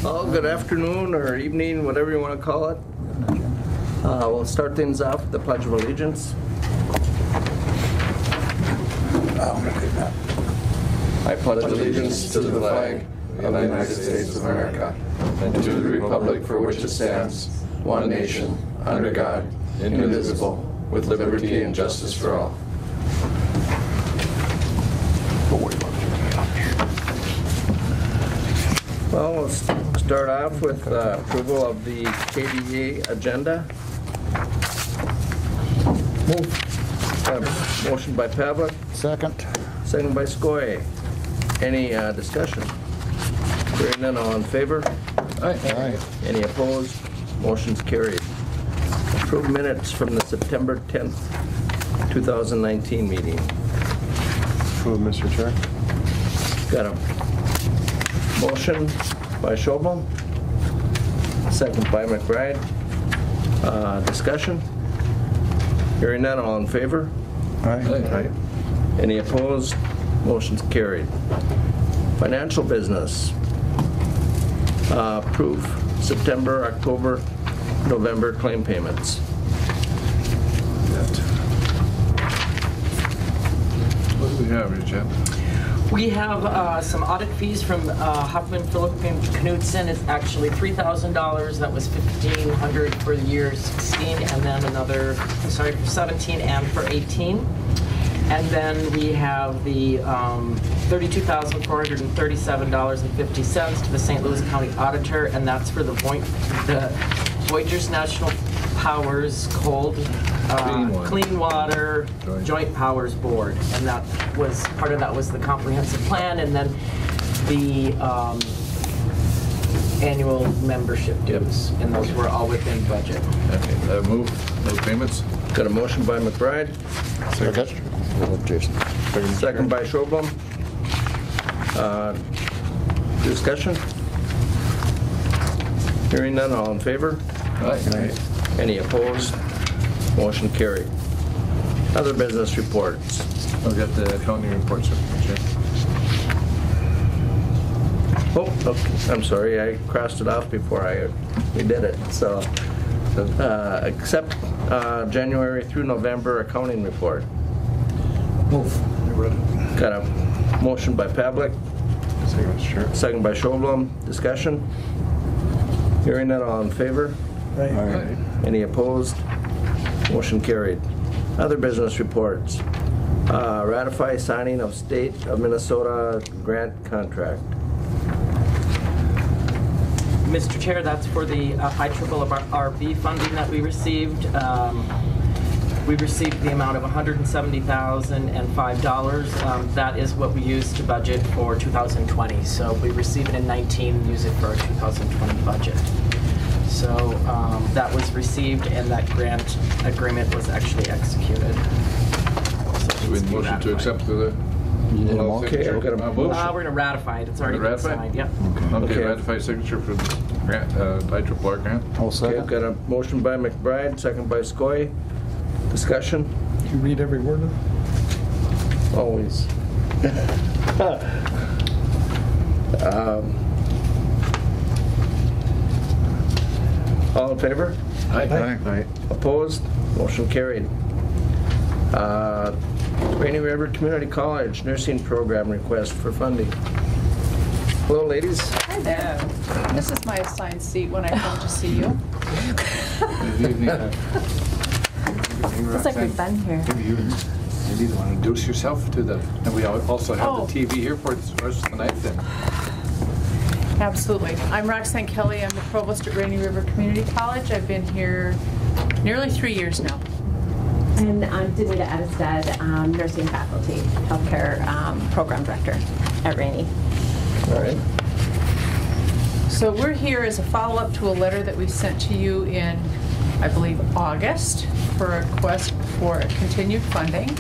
Well, good afternoon or evening, whatever you want to call it. We'll start things off with the Pledge of Allegiance. I pledge allegiance to the flag of the United States of America and to the republic for which it stands, one nation, under God, indivisible, with liberty and justice for all. Well, we'll start off with approval of the KDA agenda. Move. Motion by Pavlik. Second. Second by Skoye. Any discussion? Hearing none, all in favor? Aye. Any opposed? Motion's carried. Approved minutes from the September 10th, 2019 meeting. Approve, Mr. Chair. Got a motion by Schobel, second by McBride. Discussion? Hearing none, all in favor? Aye. Any opposed? Motion's carried. Financial business. Approve September, October, November claim payments. What do we have here, Jeff? We have some audit fees from Huffman, Philip, and Knudsen. It's actually $3,000. That was $1,500 for the year 16, and then another, sorry, for 17 and for 18. And then we have the $32,437.50 to the St. Louis County Auditor, and that's for the Voyagers National Powers Cold Clean Water Joint Powers Board, and that was part of that was the comprehensive plan, and then the annual membership dues, and those were all within budget. Okay, move those payments. Got a motion by McBride, Second. Jason. second by Schobel. Discussion? Hearing none, all in favor? Aye. Any opposed? Motion carried. Other business reports. I've got the accounting reports, Jeff. Oh, okay. I'm sorry, I crossed it off before we did it. So, accept January through November accounting report. Move. Got a motion by Pavlik, Second, Mr. Chair. second by Schobel. Discussion? Hearing none, all in favor? Aye. Any opposed? Motion carried. Other business reports. Ratify signing of State of Minnesota grant contract. Mr. Chair, that's for the IRRB funding that we received. We received the amount of $170,005. That is what we used to budget for 2020. So we receive it in 19, use it for our 2020 budget. So that was received, and that grant agreement was actually executed. So we motion to accept the. Okay, I've got a We're going to ratify it. It's already been signed. Yep. Okay, ratify signature for the grant, IRRB grant. I'll Okay, second. I've got a motion by McBride, second by Skoye. Discussion? You read every word of it? Always. All in favor? Aye. Opposed? Motion carried. Rainy River Community College Nursing Program request for funding. Hello, ladies. Hi there. This is my assigned seat when I come to see you. Good evening. Looks like we've been here. Maybe you want to introduce yourself to the, and we also have Oh. the TV here for us tonight then. Absolutely. I'm Roxanne Kelly. I'm the provost at Rainy River Community College. I've been here nearly 3 years now. And I'm Danita Edestad, nursing faculty, healthcare program director at Rainy. All right. So we're here as a follow-up to a letter that we sent to you in, I believe, August for a request for continued funding.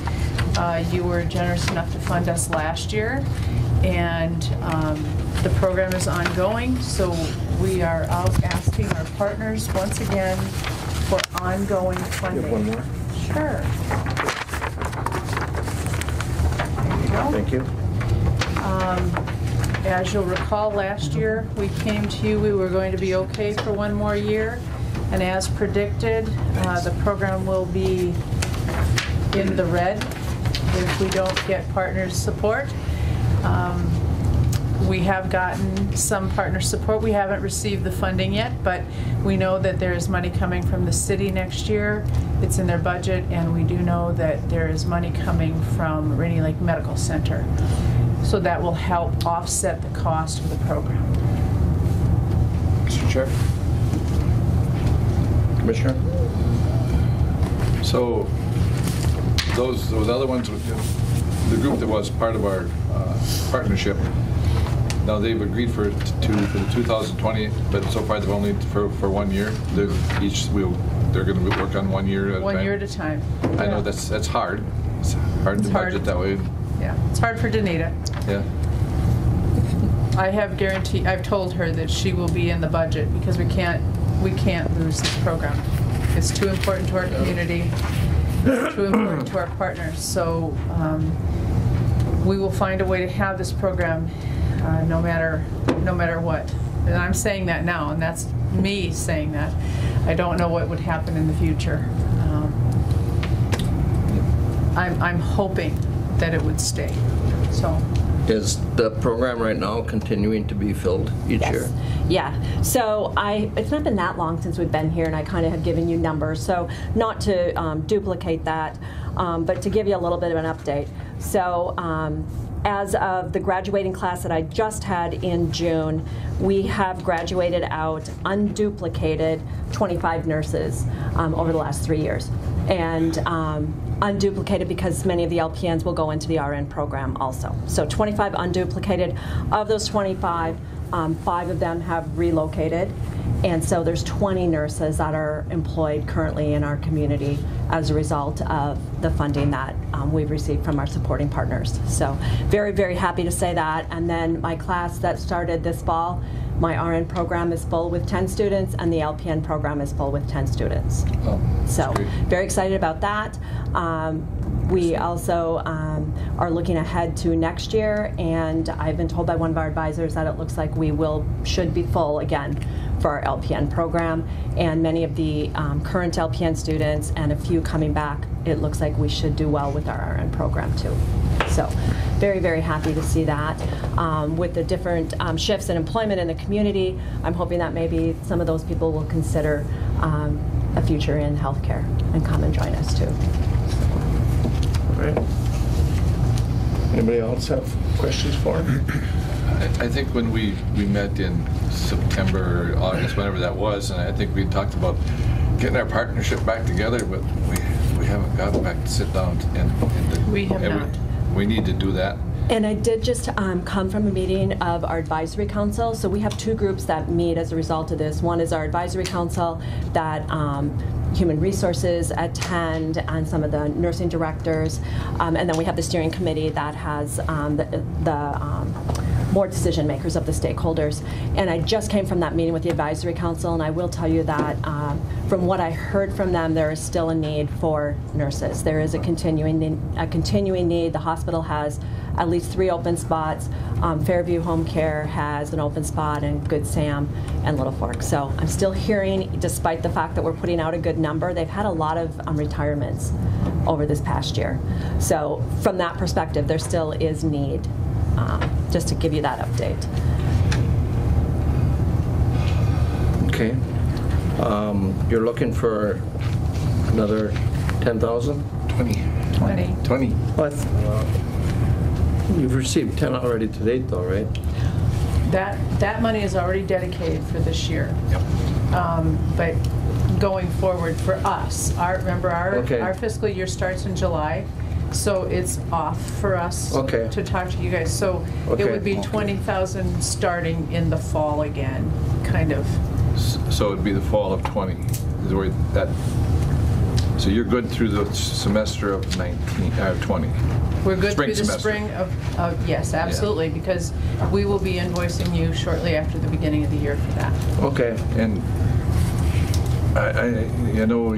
You were generous enough to fund us last year, and the program is ongoing, so we are out asking our partners once again for ongoing funding. You have one more? Sure. There you go. Thank you. As you'll recall, last year, we came to you, we were going to be okay for one more year, and as predicted, the program will be in the red if we don't get partners' support. We have gotten some partner support. We haven't received the funding yet, but we know that there is money coming from the city next year. It's in their budget, and we do know that there is money coming from Rainy Lake Medical Center. So that will help offset the cost of the program. Mr. Chair? Commissioner? So those other ones, the group that was part of our partnership, now they've agreed for the 2020, but so far they've only for 1 year. They're going to work on 1 year at a time. 1 year at a time. I know that's hard. It's hard to budget that way. Yeah, it's hard for Danita. Yeah. I've told her that she will be in the budget because we can't lose this program. It's too important to our community, too important to our partners. So we will find a way to have this program no matter what. And I'm saying that now, and that's me saying that. I don't know what would happen in the future. I'm hoping that it would stay. So. Is the program right now continuing to be filled each year? Yeah. So it's not been that long since we've been here, and I kind of have given you numbers. So not to duplicate that, but to give you a little bit of an update. So as of the graduating class that I just had in June, we have graduated out unduplicated 25 nurses over the last 3 years. And unduplicated because many of the LPNs will go into the RN program also. So 25 unduplicated. Of those 25, 5 of them have relocated. And so there's 20 nurses that are employed currently in our community as a result of the funding that we've received from our supporting partners. So very, very happy to say that. And then my class that started this fall, my RN program is full with 10 students, and the LPN program is full with 10 students. Oh, so great. Very excited about that. We also are looking ahead to next year, and I've been told by one of our advisors that it looks like we should be full again for our LPN program, and many of the current LPN students and a few coming back, it looks like we should do well with our RN program too. So very, very happy to see that. With the different shifts in employment in the community, I'm hoping that maybe some of those people will consider a future in healthcare and come and join us too. All right. Anybody else have questions for him? I think when we met in September or August, whenever that was, and I think we talked about getting our partnership back together, but we haven't gotten back to sit down We have not. We need to do that. And I did just come from a meeting of our advisory council. So we have 2 groups that meet as a result of this. One is our advisory council that human resources attend, and some of the nursing directors. And then we have the steering committee that has the board decision makers of the stakeholders. And I just came from that meeting with the advisory council, and I will tell you that from what I heard from them, there is still a need for nurses. There is a continuing need. The hospital has at least 3 open spots. Fairview Home Care has an open spot, and Good Sam and Little Fork. So I'm still hearing, despite the fact that we're putting out a good number, they've had a lot of retirements over this past year. So from that perspective, there still is need. Just to give you that update. Okay. You're looking for another 10,000? 20. 20. What? You've received 10 already to date, though, right? That money is already dedicated for this year. Yep. But going forward for us, remember our fiscal year starts in July. So it's off for us to talk to you guys. So it would be 20,000 starting in the fall again, kind of. So it'd be the fall of 20. Is where that. So you're good through the semester of 20. We're good Spring through the semester. spring of yes, absolutely, because we will be invoicing you shortly after the beginning of the year for that. Okay. And I know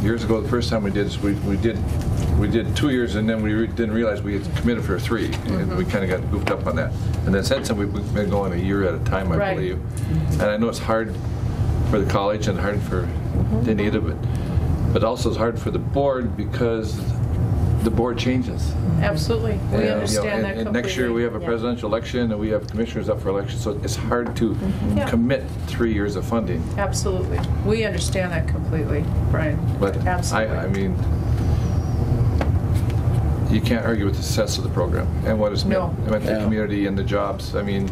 years ago, the first time we did this, we did 2 years, and then we didn't realize we had committed for 3, and we kind of got goofed up on that. And then since then, we've been going a year at a time, I Right. believe. And I know it's hard for the college and hard for Danita, but also it's hard for the board because the board changes. Absolutely. We And, understand that and next year we have a Yeah. presidential election and we have commissioners up for election, so it's hard to Yeah. commit 3 years of funding. Absolutely. We understand that completely, Brian. But Absolutely. I mean, you can't argue with the success of the program and what it's meant to the community and the jobs. I mean,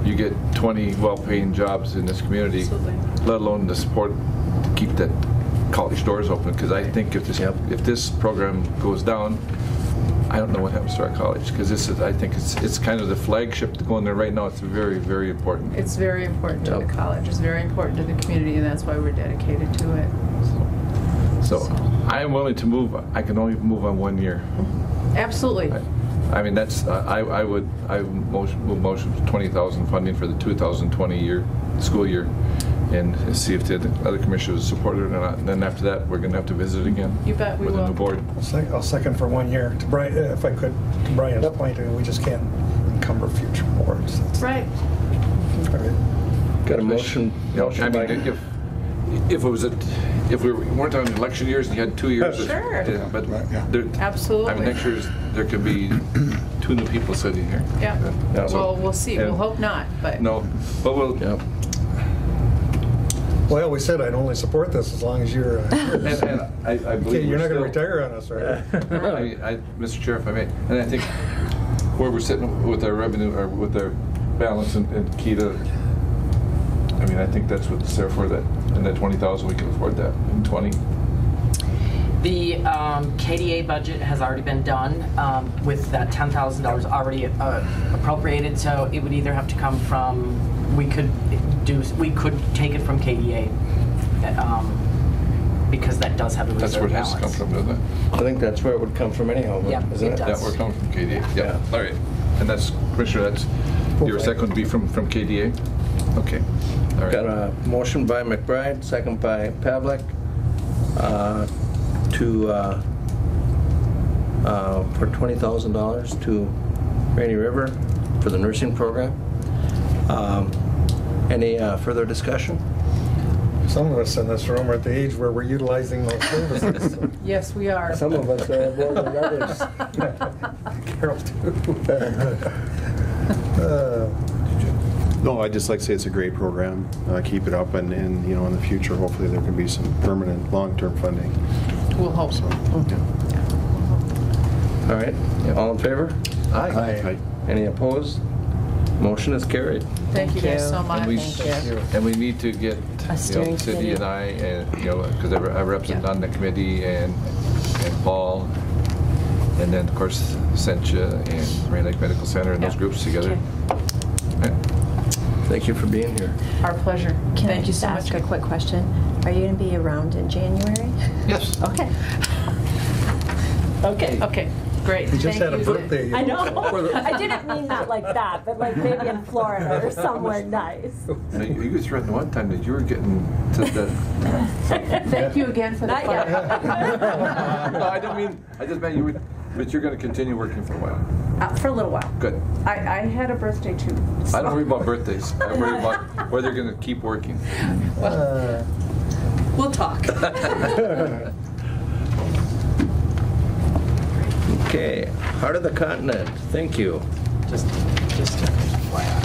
you get 20 well-paying jobs in this community, Absolutely. let alone the support to keep that college doors open. Because I think if this program goes down, I don't know what happens to our college. Because I think it's kind of the flagship to go in there right now. It's very, very important. It's very important to the college. It's very important to the community, and that's why we're dedicated to it. So I am willing to move. I can only move on 1 year. Absolutely. I mean, that's, I would move motion for 20,000 funding for the 2020 school year, and see if the other commissioners support it or not. And then after that, we're going to have to visit again. You bet we with a will. new board. I'll second for 1 year. To Brian, if I could, to Brian's point, we just can't encumber future boards. That's Right. all right. Got a motion I by... mean, if we weren't on election years and you had 2 years, Sure. yeah, but Yeah. Absolutely. I mean, next year there could be 2 new people sitting here. Yeah. So- Well, we'll see. We'll and- hope not, but. No, but we'll. Yep. Well, I always said I'd only support this as long as you're. And I believe You're we're not going to still- retire on us, right? Mr. Chair, if I may, and I think where we're sitting with our revenue or with our balance and key to, I mean, I think that's what's there for that, and that 20,000 we can afford that in 20. The KDA budget has already been done with that $10,000 already appropriated, so it would either have to come from, we could take it from KDA because that does have a That's where reserve it has to come balance. from, doesn't it? I think that's where it would come from anyhow, Yeah, isn't it it? does. Yeah, we're coming from KDA. Yeah. Yeah, all right. And that's, Commissioner, that's, your second would be from KDA? Okay, all right. Got a motion by McBride, second by Pavlik, for $20,000 to Rainy River for the nursing program. Any further discussion? Some of us in this room are at the age where we're utilizing those services. So. Yes, we are. Some of us are more than others. Carol, too. No, I'd just like to say it's a great program. Keep it up, and you know, in the future, hopefully there can be some permanent, long-term funding. We'll hope so. All right, all in favor? Aye. Any opposed? Motion is carried. Thank you guys so much. And we, Thank you. and we need to get, A steering the city committee. and I, and, because I represent Yeah. on the committee, and Paul, and then, of course, Sencha and Rain Lake Medical Center, and those Yeah. groups together. Okay. Right. Thank you for being here. Our pleasure. Can I Thank you just so ask much. a quick question? Are you going to be around in January? Yes. Okay. Okay. Okay, great. We just Thank had a you. birthday. I know. I didn't mean that like that, but like maybe in Florida or somewhere nice. Now, you threatened one time that you were getting to the. Thank you again for the Not fun. yet. No, I don't mean. I just meant you would, but you're going to continue working for a while. For a little while. Good. I had a birthday too. I don't worry about birthdays. I worry about whether you're going to keep working. We'll talk. Okay, Heart of the Continent, thank you. Just FYI.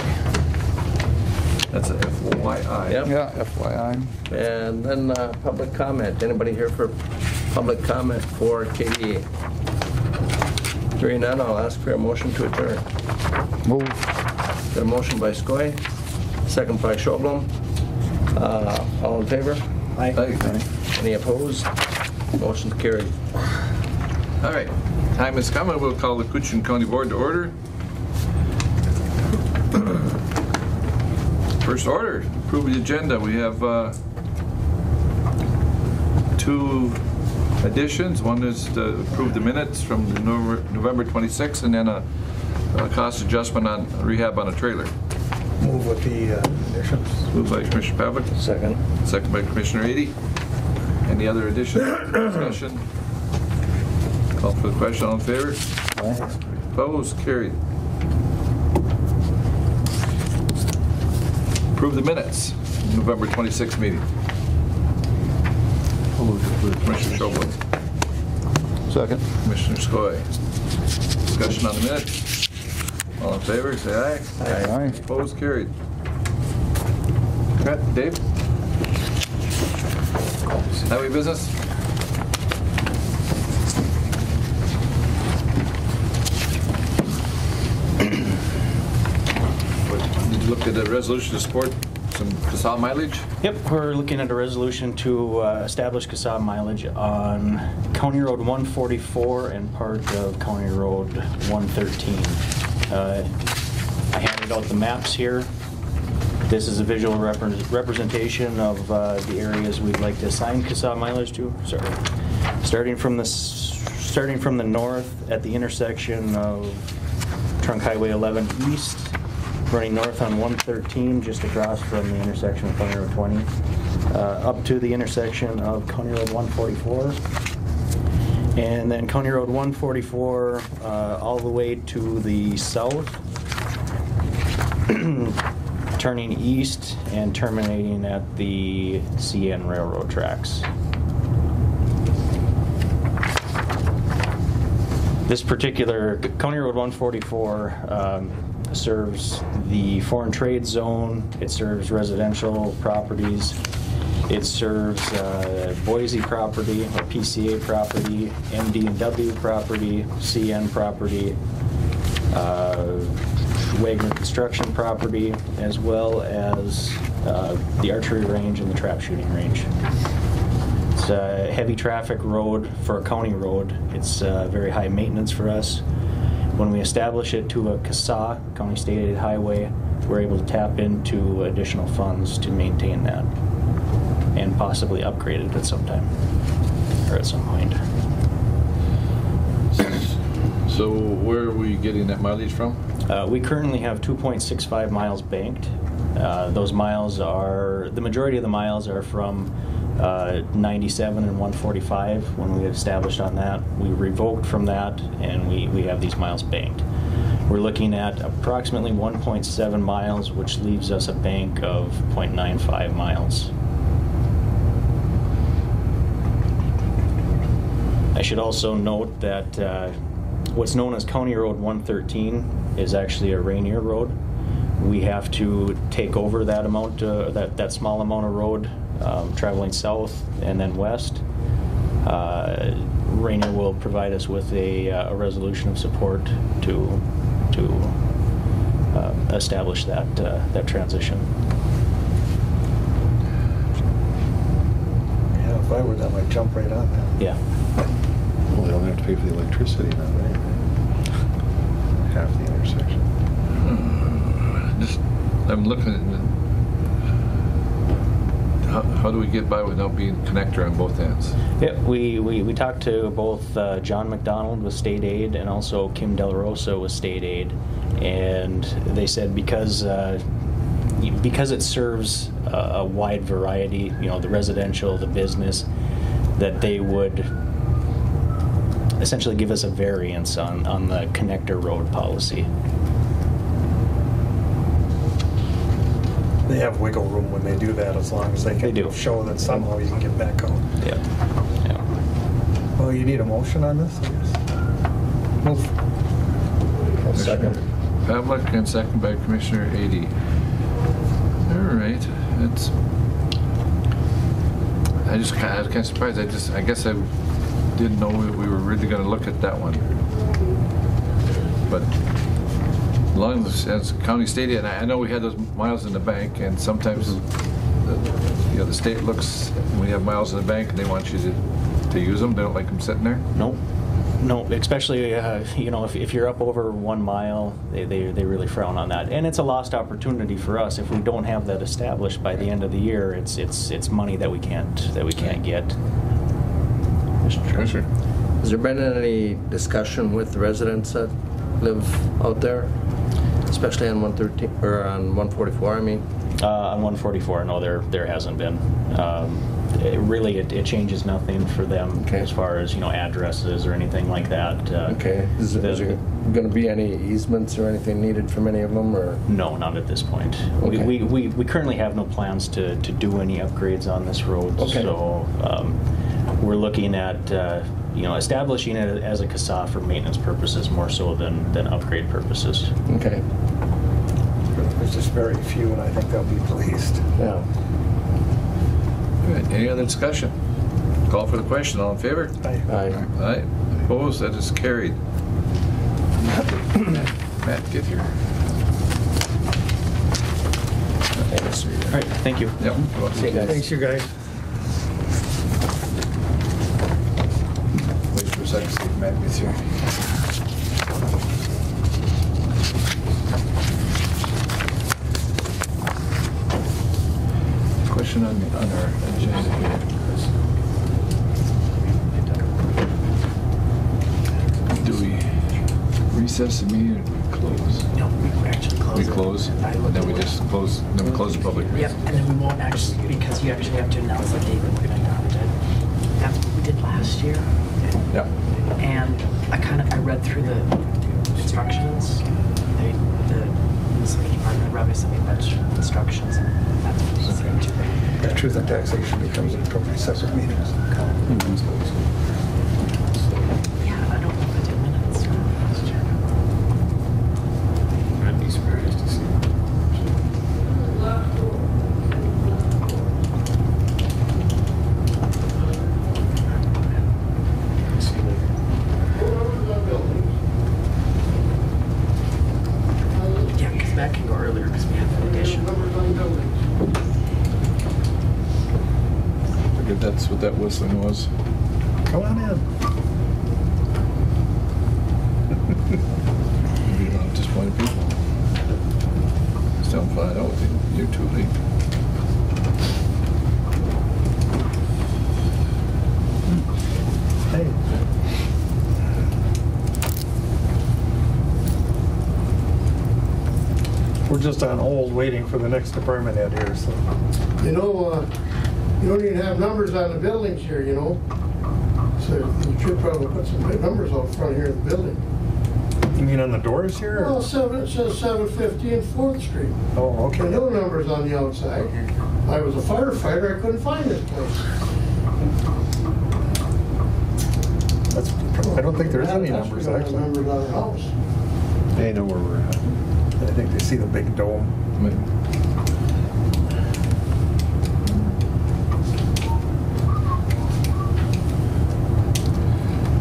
That's a FYI. Yep. Yeah, FYI. And then public comment. Anybody here for public comment for KDA? Hearing none, I'll ask for a motion to adjourn. Move. Got a motion by Skoye, second by Schoblum. All in favor? Aye. Any opposed? Motion's carried. All right, time has come, and we'll call the Koochiching County Board to order. First order, approve the agenda. We have 2 additions. One is to approve the minutes from the November 26th, and then a cost adjustment on rehab on a trailer. Move with the conditions. Moved by Commissioner Pavlik, Second. second by Commissioner Ady. Any other additions, discussion? Call for the question, all in favor? Aye. Opposed, carried. Approve the minutes, November 26th meeting. Commissioner Schobel, Second. Commissioner Skoye. Discussion on the minutes. All in favor, say aye. Aye. Opposed, carried. Okay, Dave? Highway business? Did you look at the resolution to support some facade mileage? Yep, we're looking at a resolution to establish CASA mileage on County Road 144 and part of County Road 113. I handed out the maps here. This is a visual representation of the areas we'd like to assign CASA mileage to. Sorry. Starting from the north at the intersection of Trunk Highway 11 East, running north on 113 just across from the intersection of County Road 20, up to the intersection of County Road 144, and then County Road 144 all the way to the south, turning east and terminating at the CN Railroad tracks. This particular County Road 144 serves the foreign trade zone, it serves residential properties, it serves Boise property, or PCA property, MD&W property, CN property, Wagner Construction property, as well as the archery range and the trap shooting range. It's a heavy traffic road for a county road. It's very high maintenance for us. When we establish it to a CASA, County State Aid Highway, we're able to tap into additional funds to maintain that and possibly upgrade it at some time or at some point. So where are we getting that mileage from? We currently have 2.65 miles banked. Those miles are, the majority of the miles are from 97 and 145 when we established on that. We revoked from that and we have these miles banked. We're looking at approximately 1.7 miles, which leaves us a bank of 0.95 miles. I should also note that what's known as County Road 113 is actually a Rainier Road. We have to take over that amount, that small amount of road traveling south and then west. Rainier will provide us with a resolution of support to establish that transition. Yeah, if I were them, I'd jump right on that. Yeah. Well, they don't have to pay for the electricity now, right? Half the intersection. I'm looking at how do we get by without being connector on both ends? Yeah, we talked to both John McDonald with State Aid and also Kim Del Rosa with State Aid, and they said because it serves a wide variety, the residential, the business, that they would essentially give us a variance on the connector road policy. They have wiggle room when they do that, as long as they can show that somehow you can get back out. Yeah. Well, you need a motion on this, I guess. Move. Second. Pavlik and second by Commissioner Adie. All right, I was kind of surprised. I guess I didn't know we were really going to look at that one. But as long as County State, and I know we had those miles in the bank, and sometimes the state looks when you have miles in the bank and they want you to use them. They don't like them sitting there. No, especially if you're up over 1 mile, they really frown on that, and it's a lost opportunity for us if we don't have that established by the end of the year. It's money that we can't get. Sure. Has there been any discussion with the residents that live out there, especially on 113 or on 144? I mean, on 144, no, there hasn't been. it changes nothing for them Okay. as far as, addresses or anything like that. Okay. Is there going to be any easements or anything needed from any of them, or? No, not at this point. Okay. We currently have no plans to do any upgrades on this road. Okay. So we're looking at establishing it as a CASA for maintenance purposes more so than upgrade purposes. Okay. There's just very few, and I think they'll be pleased. Yeah. All right, any other discussion? Call for the question. All in favor? Aye. Aye. Aye. Opposed? That is carried. Matt, get here. Thanks. All right, thank you. Yep. See you guys. Thanks, you guys. Wait for a second, see if Matt gets here. Question on our agenda here. Do we recess the meeting or do we close? No, we actually close We it. close, and then we just close, then we close the public Yep, meeting. and then we won't actually, because you actually have to announce the date that we're gonna adopt it. That's what we did last year. Yeah. And I read through the instructions. The municipal department read me some of the instructions, and that's what we said to them. The truth and taxation becomes a totally separate meeting. Yeah, I don't know if I did minutes from last year. I'd be surprised to see. Yeah, because Matt can go earlier because we have an addition. Figured that's what that whistling was. Come on in. Maybe a lot of disappointed people. Still find out with you two, Lee. Hey. We're just on hold waiting for the next department head here, so. You know, you don't even have numbers on the buildings here, you know? So you should probably put some big numbers out front here of the building. You mean on the doors here? Well, it says 750 and 4th Street. Oh, And okay. no numbers on the outside. I was a firefighter, I couldn't find this place. I don't think there's any That's numbers, we don't have actually. numbers on the house. They know where we're at. I think they see the big dome.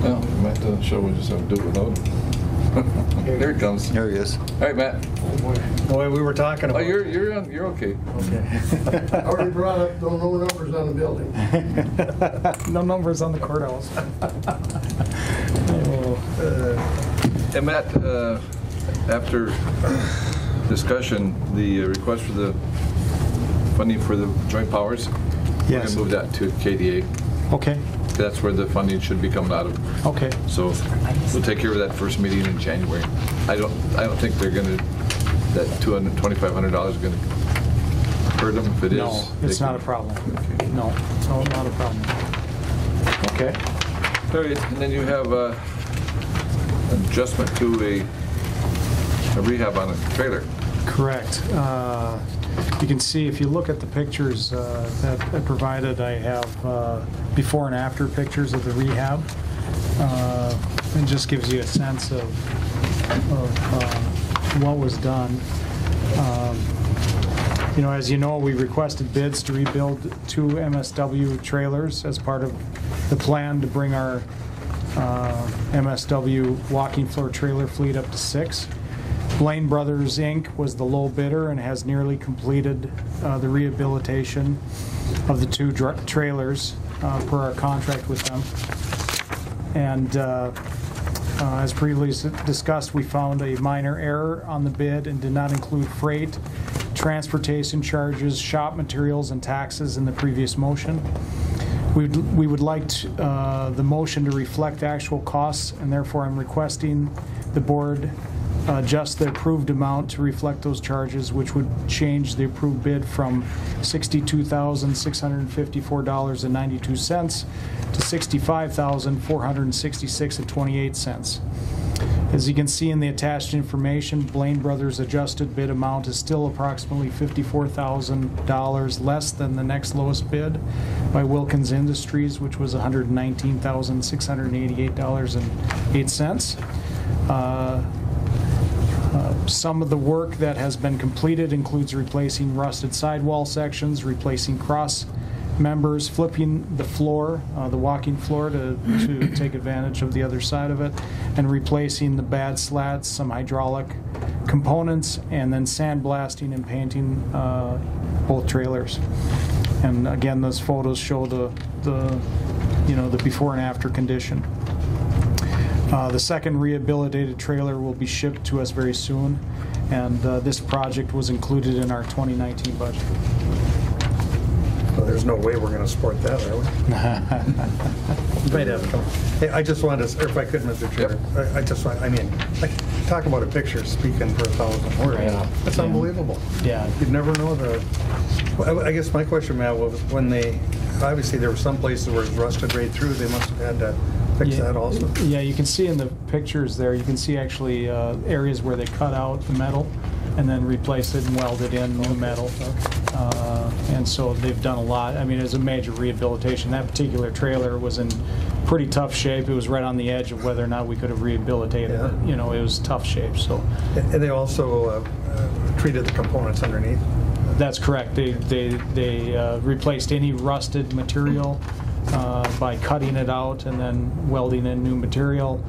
Well, Matt doesn't show, we just have to do it without him. There it comes. There he is. All right, Matt. Boy, we were talking Oh, about. you're okay. I already brought up, no numbers on the building. No numbers on the courthouse. Hey, Matt, after discussion, the request for the funding for the joint powers, we're Yes. gonna move that to KDA. Okay, That's where the funding should be coming out of. okay. So we'll take care of that first meeting in January. I don't think they're gonna, that $2,500 is gonna hurt them. If it is. No, it's they not a can- problem. Okay. No, not a problem. Okay. All right, and then you have an adjustment to a rehab on a trailer. Correct. You can see, if you look at the pictures that I provided, I have before and after pictures of the rehab. It just gives you a sense of what was done. As you know, we requested bids to rebuild 2 MSW trailers as part of the plan to bring our MSW walking floor trailer fleet up to 6. Blaine Brothers, Inc. was the low bidder and has nearly completed the rehabilitation of the 2 trailers per our contract with them. And as previously discussed, we found a minor error on the bid and did not include freight, transportation charges, shop materials, and taxes in the previous motion. We would like the motion to reflect actual costs, and therefore I'm requesting the board adjust the approved amount to reflect those charges, which would change the approved bid from $62,654.92 to $65,466.28. As you can see in the attached information, Blaine Brothers' adjusted bid amount is still approximately $54,000 less than the next lowest bid by Wilkins Industries, which was $119,688.08. Some of the work that has been completed includes replacing rusted sidewall sections, replacing cross members, flipping the floor, the walking floor to take advantage of the other side of it, and replacing the bad slats, some hydraulic components, and then sandblasting and painting both trailers. And again, those photos show the before and after condition. The second rehabilitated trailer will be shipped to us very soon, and this project was included in our 2019 budget. Well, there's no way we're going to support that, are we? Might have to. Hey, I just wanted to, or if I could, Mr. Chair, talk about a picture speaking for 1,000 words. Yeah. That's unbelievable. Yeah. You'd never know well, I guess my question, Matt, was when obviously there were some places where it was rusted right through, they must have had to fix that also. Yeah, you can see in the pictures there, you can see actually areas where they cut out the metal and then replaced it and welded in new metal. And so they've done a lot. I mean, it was a major rehabilitation. That particular trailer was in pretty tough shape. It was right on the edge of whether or not we could have rehabilitated it. You know, it was tough shape. So. And they also treated the components underneath? That's correct. They replaced any rusted material by cutting it out and then welding in new material.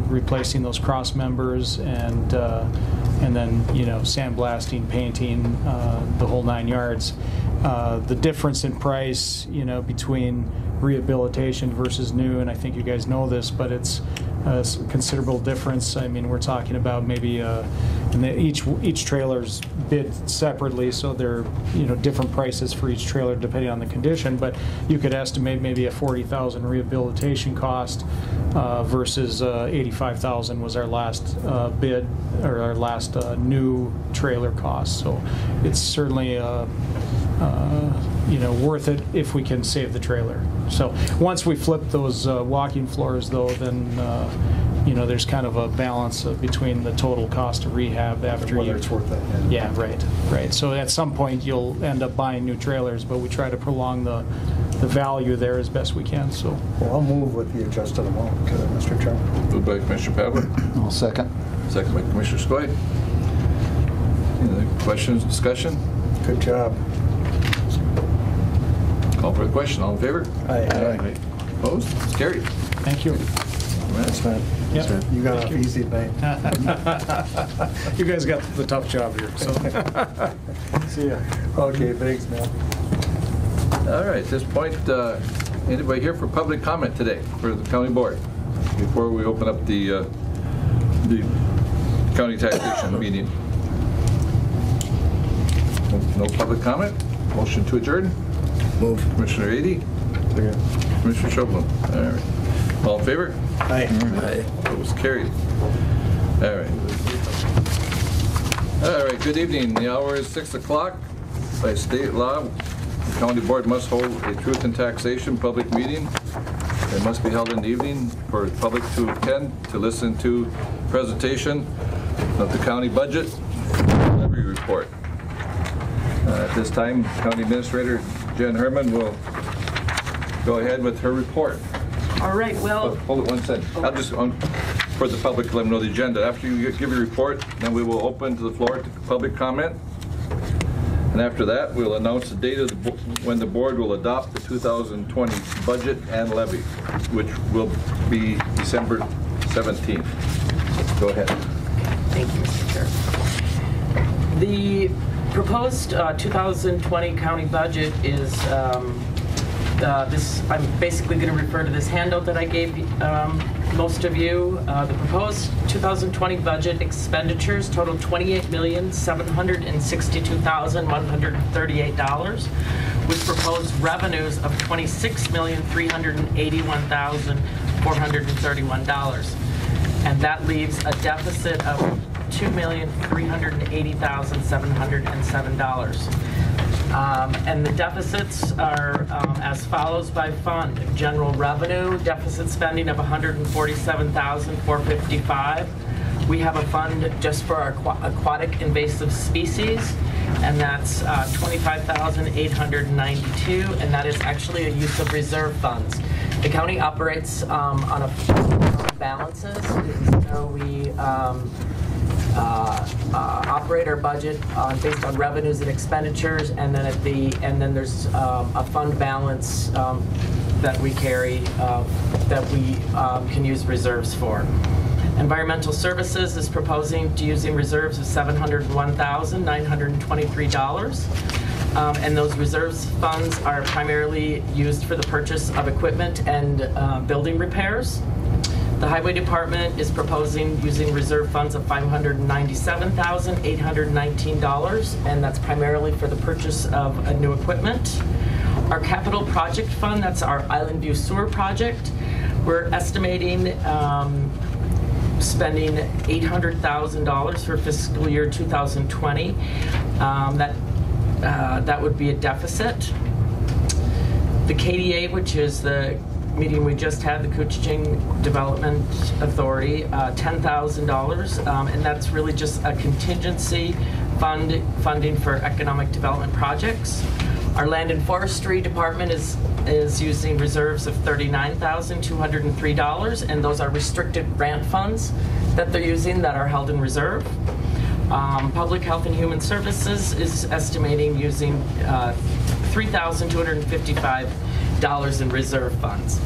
Replacing those cross members and then sandblasting, painting, the whole 9 yards. The difference in price, between rehabilitation versus new, and I think you guys know this, but it's a considerable difference. I mean, we're talking about maybe, and each trailer's bid separately, so they're different prices for each trailer depending on the condition. But you could estimate maybe a $40,000 rehabilitation cost versus $85,000 was our last bid or our last new trailer cost. So it's certainly worth it if we can save the trailer. So once we flip those walking floors, though, then there's kind of a balance between the total cost of rehab after whether it's worth it. Yeah, right. So at some point you'll end up buying new trailers, but we try to prolong the value there as best we can. So. Well, I'll move with the adjusted amount, Mr. Chairman. Moved by Commissioner Pavlik. I'll second. Second by Commissioner Skoye. Any other questions, discussion? Good job. Call for the question. All in favor? Aye. Opposed? It's carried. Thank you. Thanks, man. Yep. You got off easy tonight. You guys got the tough job here. So. See ya. Okay, thanks, man. All right, at this point, anybody here for public comment today for the county board? Before we open up the county taxation meeting. No public comment? Motion to adjourn? Move. Commissioner Ady? Commissioner Shovlin? All right. All in favor? Aye. Opposed? Carried. All right. All right, good evening. The hour is 6 o'clock. By state law, the county board must hold a truth and taxation public meeting. It must be held in the evening for the public to attend to listen to presentation of the county budget levy report. At this time, County Administrator Jen Herman will go ahead with her report. All right, well. Hold it 1 second. I'll just, for the public, let them know the agenda. After you give your report, then we will open to the floor to public comment. And after that, we'll announce the date of when the board will adopt the 2020 budget and levy, which will be December 17th. Go ahead. Thank you, Mr. Chair. The proposed 2020 county budget is this. I'm basically going to refer to this handout that I gave most of you. The proposed 2020 budget expenditures total $28,762,138, with proposed revenues of $26,381,431. and that leaves a deficit of $2,380,707. And the deficits are as follows by fund. General revenue, deficit spending of $147,455. We have a fund just for our aquatic invasive species, and that's $25,892, and that is actually a use of reserve funds. The county operates on a balances, so we operate our budget based on revenues and expenditures, and then there's a fund balance that we carry that we can use reserves for. Environmental Services is proposing to using reserves of $701,923. And those reserves funds are primarily used for the purchase of equipment and building repairs. The Highway Department is proposing using reserve funds of $597,819, and that's primarily for the purchase of new equipment. Our capital project fund, that's our Island View Sewer project, we're estimating spending $800,000 for fiscal year 2020. That would be a deficit. The KDA, which is the meeting we just had, the Koochiching Development Authority, $10,000, and that's really just a contingency funding for economic development projects. Our Land and Forestry Department is using reserves of $39,203, and those are restricted grant funds that they're using that are held in reserve. Public Health and Human Services is estimating using $3,255 in reserve funds.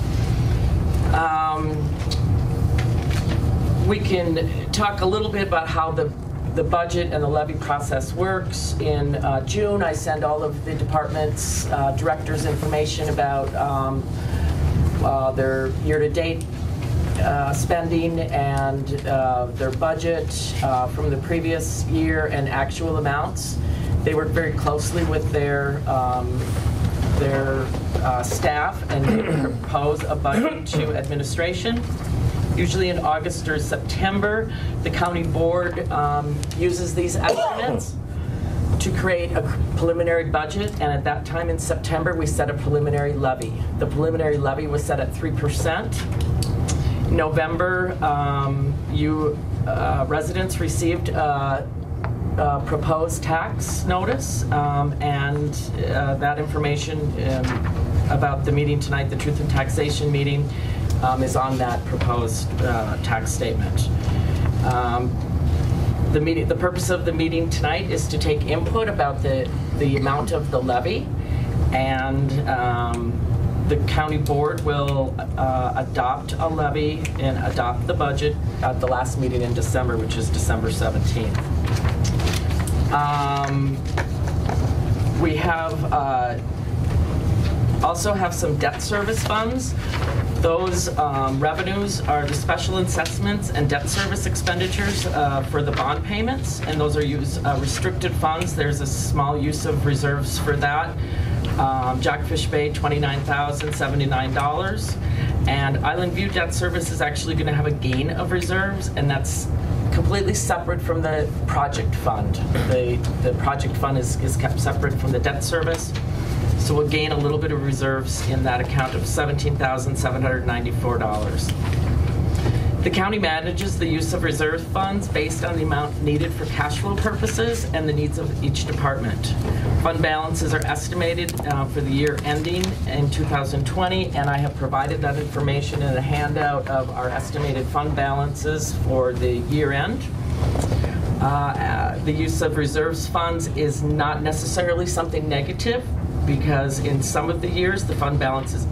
We can talk a little bit about how the budget and the levy process works. In June, I send all of the departments' directors information about their year-to-date spending and their budget from the previous year and actual amounts. They work very closely with their staff and they propose a budget to administration. Usually in August or September, the county board uses these estimates to create a preliminary budget, and at that time in September, we set a preliminary levy. The preliminary levy was set at 3%. In November, residents received a proposed tax notice, and that information about the meeting tonight, the Truth and Taxation meeting, is on that proposed tax statement. The purpose of the meeting tonight is to take input about the amount of the levy, and the county board will adopt a levy and adopt the budget at the last meeting in December, which is December 17th. We have also have some debt service funds. Those revenues are the special assessments and debt service expenditures for the bond payments, and those are restricted funds. There's a small use of reserves for that. Jackfish Bay, $29,079. And Island View debt service is actually going to have a gain of reserves, and that's completely separate from the project fund. The project fund is kept separate from the debt service. So we'll gain a little bit of reserves in that account of $17,794. The county manages the use of reserve funds based on the amount needed for cash flow purposes and the needs of each department. Fund balances are estimated for the year ending in 2020, and I have provided that information in a handout of our estimated fund balances for the year end. The use of reserves funds is not necessarily something negative, because in some of the years the fund balances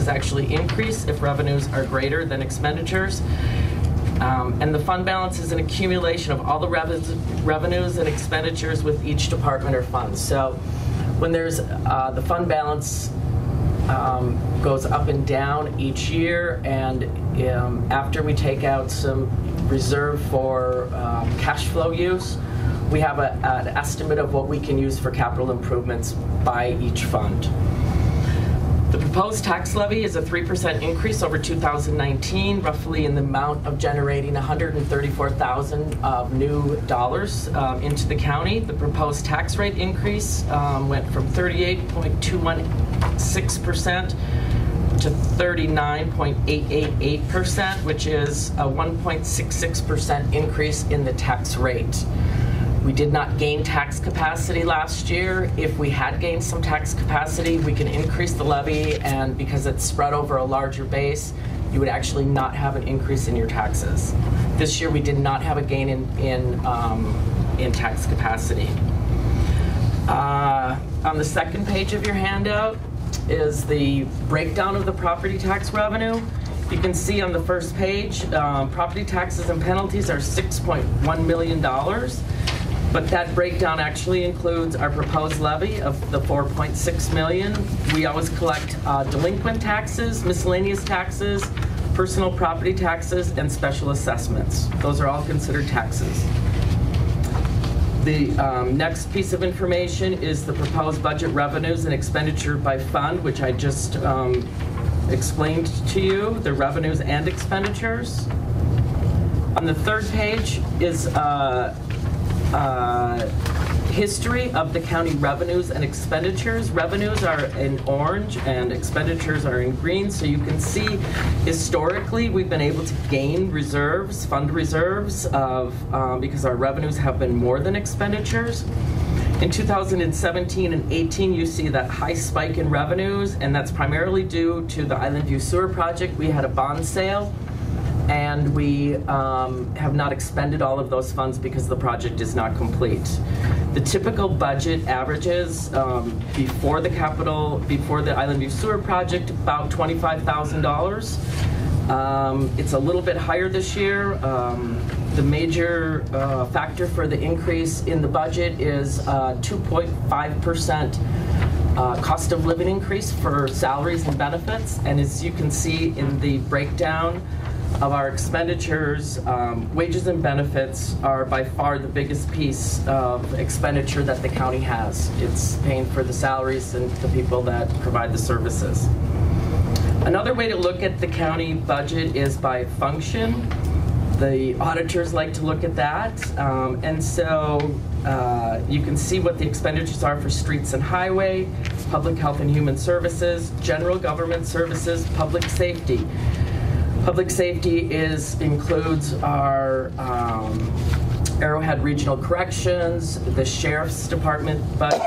actually increase if revenues are greater than expenditures. And the fund balance is an accumulation of all the revenues and expenditures with each department or fund. So when there's the fund balance goes up and down each year, and after we take out some reserve for cash flow use, we have an estimate of what we can use for capital improvements by each fund. The proposed tax levy is a 3% increase over 2019, roughly in the amount of generating $134,000 of new dollars into the county. The proposed tax rate increase went from 38.216% to 39.888%, which is a 1.66% increase in the tax rate. We did not gain tax capacity last year. If we had gained some tax capacity, we can increase the levy, and because it's spread over a larger base, you would actually not have an increase in your taxes. This year, we did not have a gain in tax capacity. On the second page of your handout is the breakdown of the property tax revenue. You can see on the first page, property taxes and penalties are $6.1 million. But that breakdown actually includes our proposed levy of the $4.6 million. We always collect delinquent taxes, miscellaneous taxes, personal property taxes, and special assessments. Those are all considered taxes. The next piece of information is the proposed budget revenues and expenditure by fund, which I just explained to you, the revenues and expenditures. On the third page is history of the county revenues and expenditures. Revenues are in orange and expenditures are in green, so you can see historically we've been able to gain reserves, fund reserves, because our revenues have been more than expenditures. In 2017 and 18, you see that high spike in revenues, and that's primarily due to the Island View Sewer Project. We had a bond sale, and we have not expended all of those funds because the project is not complete. The typical budget averages before the Island View Sewer Project, about $25,000. It's a little bit higher this year. The major factor for the increase in the budget is 2.5% cost of living increase for salaries and benefits. And as you can see in the breakdown of our expenditures, wages and benefits are by far the biggest piece of expenditure that the county has. It's paying for the salaries and the people that provide the services. Another way to look at the county budget is by function. The auditors like to look at that, and so you can see what the expenditures are for streets and highway, public health and human services, general government services, public safety. Public safety includes our Arrowhead Regional Corrections, the Sheriff's Department budget,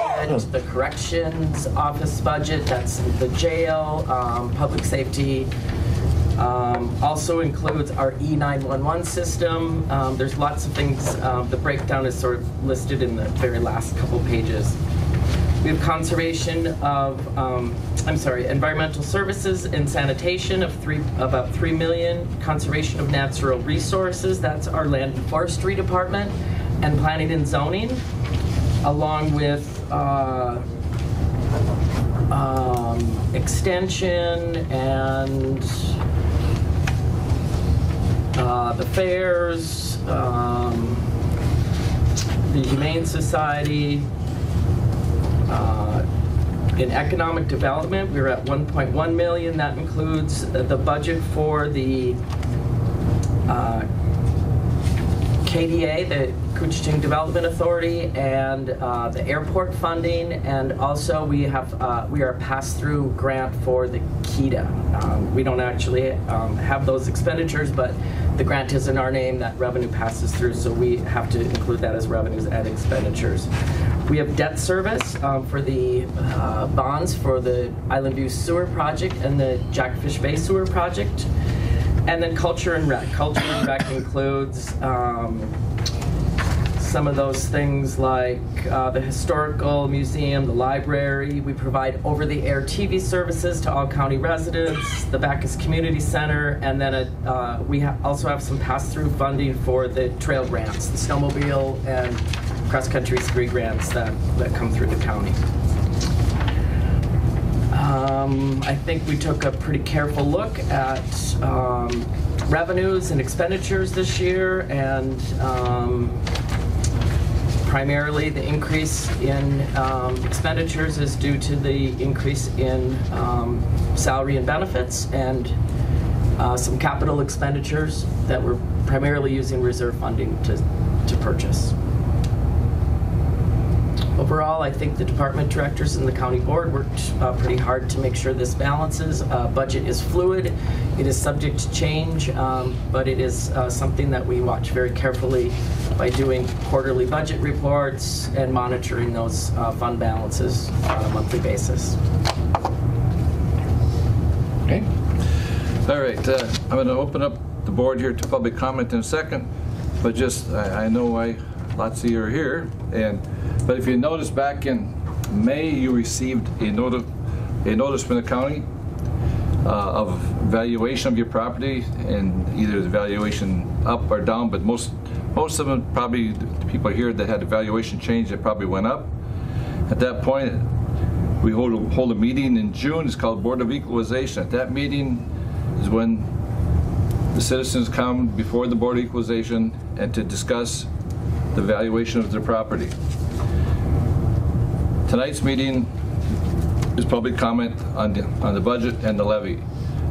the Corrections Office budget, that's the jail, public safety. Also includes our E911 system. There's lots of things. The breakdown is sort of listed in the very last couple pages. We have conservation of, environmental services and sanitation of about $3 million. Conservation of natural resources, that's our land and forestry department, and planning and zoning, along with extension and the fairs, the Humane Society. In economic development, we're at $1.1 million. That includes the budget for the KDA, the Koochiching Development Authority, and the airport funding, and also we are a pass-through grant for the KEDA. We don't actually have those expenditures, but the grant is in our name, that revenue passes through, so we have to include that as revenues and expenditures. We have debt service for the bonds for the Island View Sewer Project and the Jackfish Bay Sewer Project. And then culture and rec. Culture and rec includes some of those things like the historical museum, the library. We provide over-the-air TV services to all county residents, the Bacchus Community Center, and then we also have some pass-through funding for the trail grants, the snowmobile and cross-country ski grants that come through the county. I think we took a pretty careful look at revenues and expenditures this year, and Primarily, the increase in expenditures is due to the increase in salary and benefits and some capital expenditures that we're primarily using reserve funding to purchase. Overall, I think the department directors and the county board worked pretty hard to make sure this balances. Budget is fluid. It is subject to change, but it is something that we watch very carefully by doing quarterly budget reports and monitoring those fund balances on a monthly basis. Okay. All right, I'm going to open up the board here to public comment in a second, but just, I know lots of you are here, but if you notice back in May, you received a notice from the county of valuation of your property, and either the valuation up or down, but most of them, probably the people here that had the valuation change, it probably went up. At that point, we hold a meeting in June. It's called Board of Equalization. At that meeting is when the citizens come before the Board of Equalization and to discuss the valuation of their property. Tonight's meeting is public comment on the budget and the levy.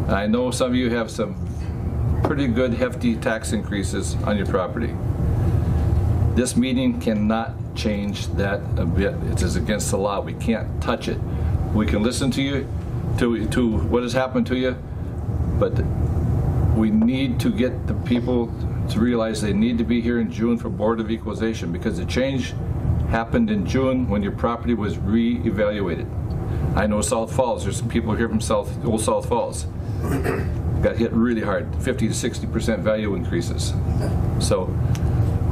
I know some of you have some pretty good hefty tax increases on your property. This meeting cannot change that a bit. It is against the law. We can't touch it. We can listen to you, to what has happened to you, but we need to get the people to realize they need to be here in June for Board of Equalization, because the change happened in June when your property was re-evaluated. I know South Falls, there's some people here from Old South Falls. Got hit really hard, 50 to 60% value increases. So,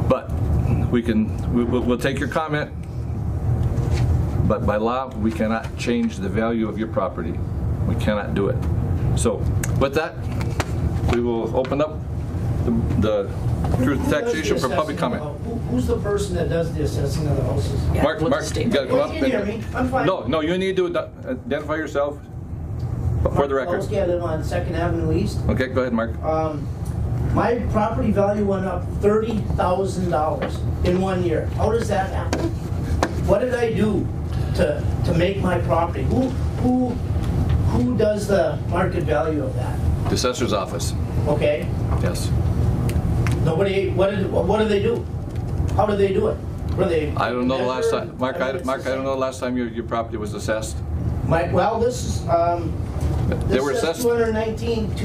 but we'll take your comment, but by law, we cannot change the value of your property. We cannot do it. So, with that, we will open up the taxation for public comment. Who's the person that does the assessing of the houses? Yeah, Mark, you got to come up. You can hear me. I'm fine. No, you need to identify yourself for the record. I live on 2nd Avenue East. Okay, go ahead, Mark. My property value went up $30,000 in 1 year. How does that happen? What did I do to make my property? Who does the market value of that? The assessor's office. Okay. Yes. Nobody. What do they do? How do they do it? I don't know the last time, Mark. I don't know the last time your property was assessed. This is. They were assessed 2019.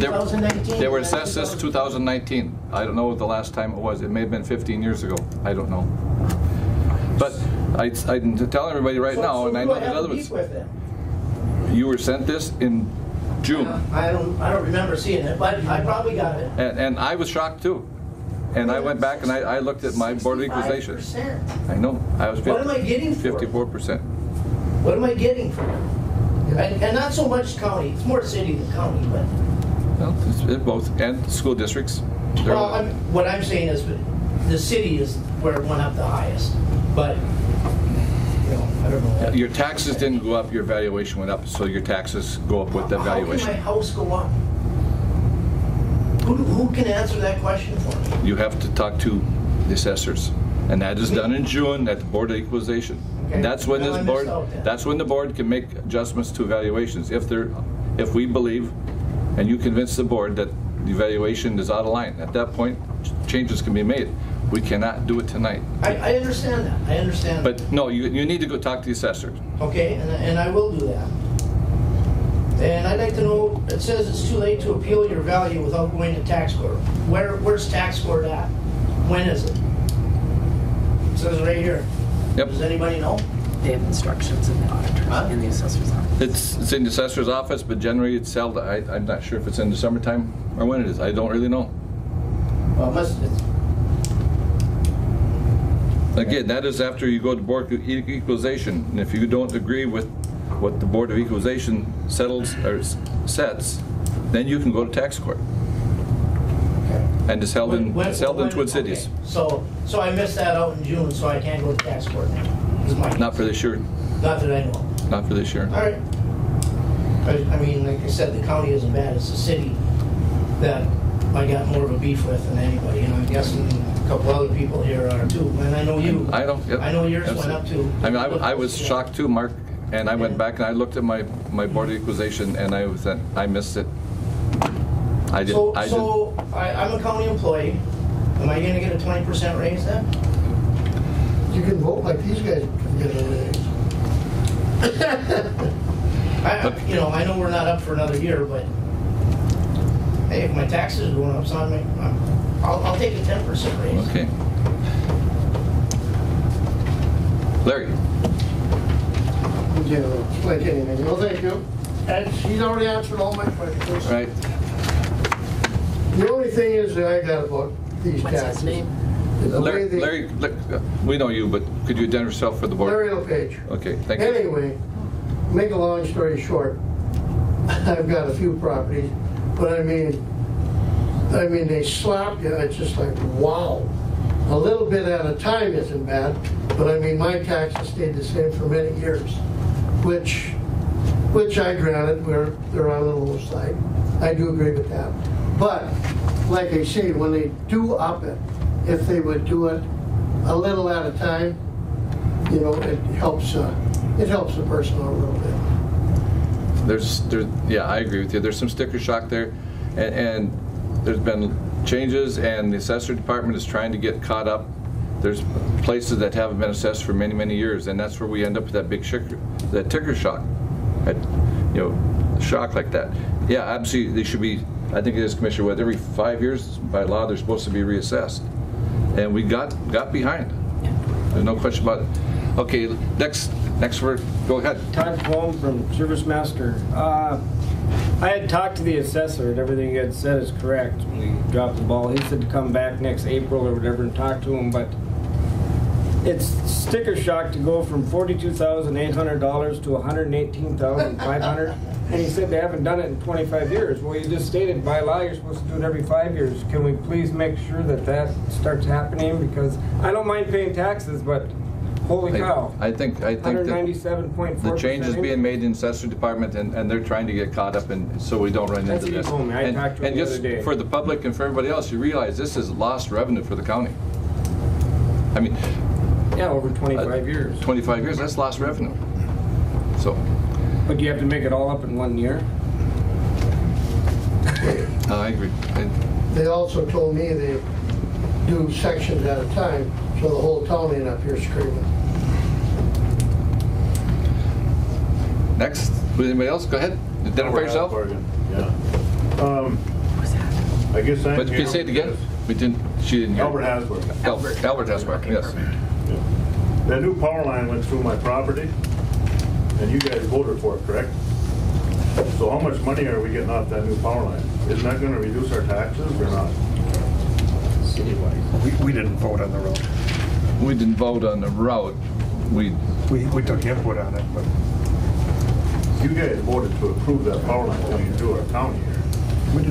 They were assessed this 2019. I don't know what the last time it was. It may have been 15 years ago. I don't know. But I'm telling everybody right now, and I know that other ones. You were sent this in June. I don't remember seeing it, but I probably got it. And I was shocked too. And I went back and I looked at my Board of Equalization. I know. I was 50, what am I getting for 54%. What am I getting for it? And not so much county. It's more city than county, but. Well, it's both, and school districts. Well, what I'm saying is the city is where it went up the highest, but I don't know. Your taxes didn't go up, your valuation went up, so your taxes go up with the valuation. How can my house go up? Who can answer that question for me? You have to talk to the assessors, and that is done in June at the Board of Equalization. Okay. And that's when the board can make adjustments to evaluations if we believe, and you convince the board that the evaluation is out of line. At that point, changes can be made. We cannot do it tonight. I understand that. I understand. But no, you need to go talk to the assessors. Okay, and I will do that. And I'd like to know, it says it's too late to appeal your value without going to tax court. Where's tax court at? When is it? It says right here. Yep. Does anybody know? They have instructions in the auditor's, in the assessor's office. It's in the assessor's office, but generally it's held. I'm not sure if it's in the summertime or when it is. I don't really know. Well, Again, that is after you go to Board of Equalization, and if you don't agree with what the Board of Equalization settles or sets, then you can go to tax court. Okay. And it's held in Twin Cities. Okay. So I missed that out in June, so I can't go to tax court now. Not for this year. Not that I know. Not for this year. All right. I mean, like I said, the county isn't bad. It's the city that I got more of a beef with than anybody, and I'm guessing a couple other people here are too, and I know you. I don't, yep. I know yours went up too. I mean, I was shocked too, Mark, and I went back and I looked at my board equalization and I missed it. I did. So I'm a county employee. Am I gonna get a 20% raise then? You can vote like these guys can get a raise. I know we're not up for another year, but hey, if my taxes are going up, so I'll take a 10% raise. Okay. Larry. Yeah, like anything. Well, thank you. And she's already answered all my questions. Right. The only thing is that I got about these What's his taxes. name? The way they- Larry, we know you, but could you identify yourself for the board? Larry LePage. Okay, thank you. Anyway, make a long story short, I've got a few properties, but I mean, they slap you, it's just like, wow. A little bit at a time isn't bad, but I mean, my taxes stayed the same for many years, which I granted, they're on the low side. I do agree with that. But, like I say, when they do up it, if they would do it a little at a time, it helps the person out a little bit. Yeah, I agree with you. There's some sticker shock there, and there's been changes, and the assessor department is trying to get caught up. There's places that haven't been assessed for many, many years, and that's where we end up with that big that ticker shock, shock like that. Yeah, absolutely. They should be. I think it is, Commissioner, every 5 years by law they're supposed to be reassessed, and we got behind. There's no question about it. Okay, next word. Go ahead. Todd Plum from Service Master. I had talked to the assessor and everything he had said is correct. We dropped the ball. He said to come back next April or whatever and talk to him, but it's sticker shock to go from $42,800 to $118,500. And he said they haven't done it in 25 years. Well, you just stated by law you're supposed to do it every 5 years. Can we please make sure that starts happening? Because I don't mind paying taxes, but holy cow. I think 197.4%. the change is being made in the assessor department, and they're trying to get caught up, and so we don't run into That's what this. he told me. I talked to him and the just other day. for the public and for everybody else, you realize this is lost revenue for the county. I mean, Yeah, over 25 years. 25 years, that's lost revenue. So, But you have to make it all up in 1 year? I agree. They also told me they do sections at a time, so the whole town ain't up here screaming. Next, anybody else? Go ahead. Identify yourself. Yeah. I guess I'm. But can you say it again? We didn't. She didn't hear. Albert Hasbrook. Albert Hasbrook. Yes. That new power line went through my property, and you guys voted for it, correct? So how much money are we getting off that new power line? Isn't that going to reduce our taxes or not? We didn't vote on the road. We didn't vote on the route. We took input on it, but You guys voted to approve that power line coming through our county here. we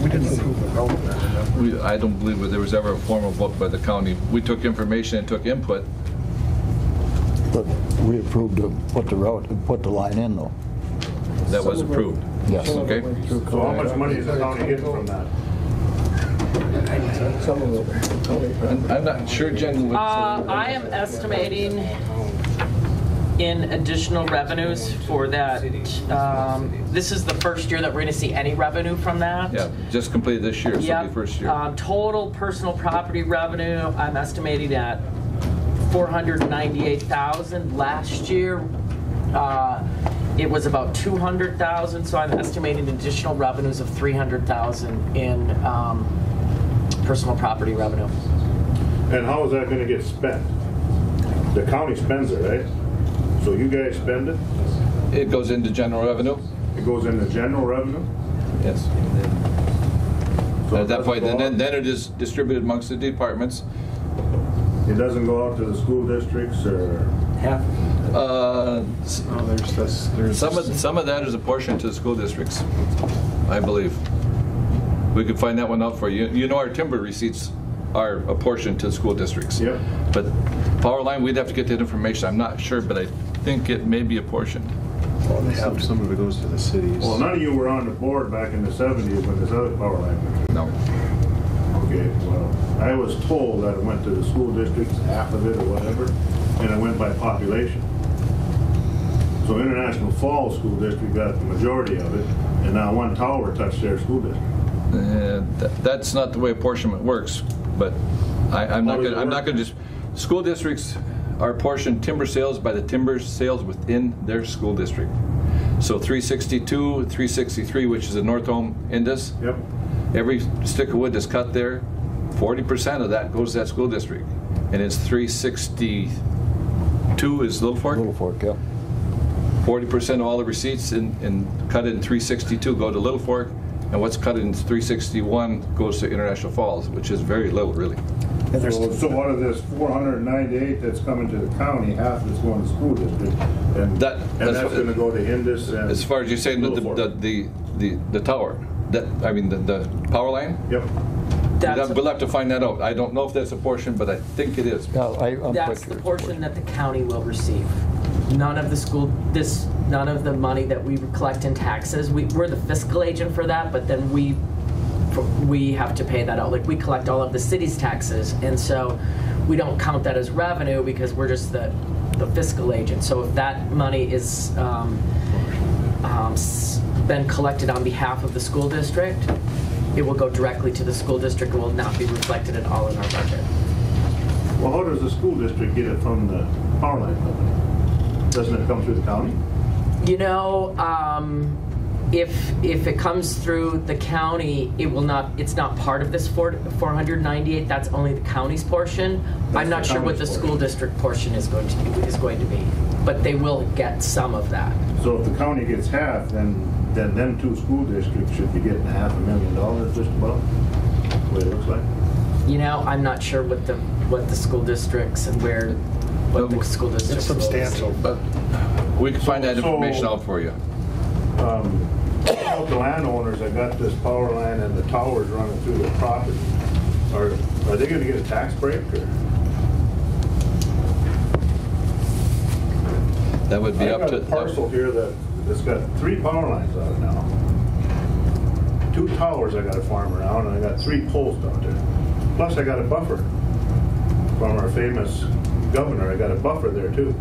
didn't approve the road. I don't believe that there was ever a formal vote by the county. We took information and took input. But we approved to put the road, put the line in though. That was approved. Yes. Okay. So how much money is the county getting from that? I'm not sure, Jen. I am estimating in additional revenues for that. This is the first year that we're going to see any revenue from that. Yeah, just completed this year, so Yep. the first year. Total personal property revenue, I'm estimating at $498,000. Last year, it was about $200,000, so I'm estimating additional revenues of $300,000 in personal property revenue. And how is that going to get spent? The county spends it, right? So you guys spend it? It goes into general revenue. It goes into general revenue? Yes. So At that it point, doesn't go then it is distributed amongst the departments. It doesn't go out to the school districts or? Half. Some of that is a portion to the school districts, I believe. We could find that one out for you. You know, our timber receipts are a portion to the school districts. Yep. But power line, we'd have to get that information. I'm not sure, but I think it may be a portion. Some of it goes to the cities. Well, none of you were on the board back in the 70s when this other power line went. No. Okay, well, I was told that it went to the school districts, half of it or whatever, and it went by population. So International Falls School District got the majority of it, and now one tower touched their school district. That's not the way apportionment works, but I'm not going to just, school districts are apportioned timber sales by the timber sales within their school district. So 362, 363, which is the North Home Indus. Yep. Every stick of wood that's cut there, 40% of that goes to that school district. And it's 362 is Little Fork? Little Fork, yeah. 40% of all the receipts cut in 362 go to Little Fork, and what's cut in 361 goes to International Falls, which is very little, really. So out of this 498 that's coming to the county, half is going to the school district, and that's going to go to Indus and as far as you're saying, the tower, I mean the power line? Yep. We'll have to find that out. I don't know if that's a portion, but I think it is. That's the portion that the county will receive. None of the money that we collect in taxes. We're the fiscal agent for that, but then we have to pay that out. Like, we collect all of the city's taxes, and so we don't count that as revenue because we're just the fiscal agent. So if that money is been collected on behalf of the school district, it will go directly to the school district and will not be reflected at all in our budget. Well, how does the school district get it from the power line company? Doesn't it come through the county? You know, if it comes through the county, it's not part of this 498. That's only the county's portion. I'm not sure what the school district portion is going to be, but they will get some of that. So if the county gets half, then them two school districts should be getting $500,000 just about. That's the way it looks like. You know, I'm not sure what the school districts and what the school districts. It's substantial, but we can find that information out for you. The landowners that got this power line and the towers running through their property, are they going to get a tax break? Or? That would be up to. I got a parcel here that's got 3 power lines on it now. 2 towers I got to farm around, and I got 3 poles down there. Plus I got a buffer from our famous governor. I got a buffer there too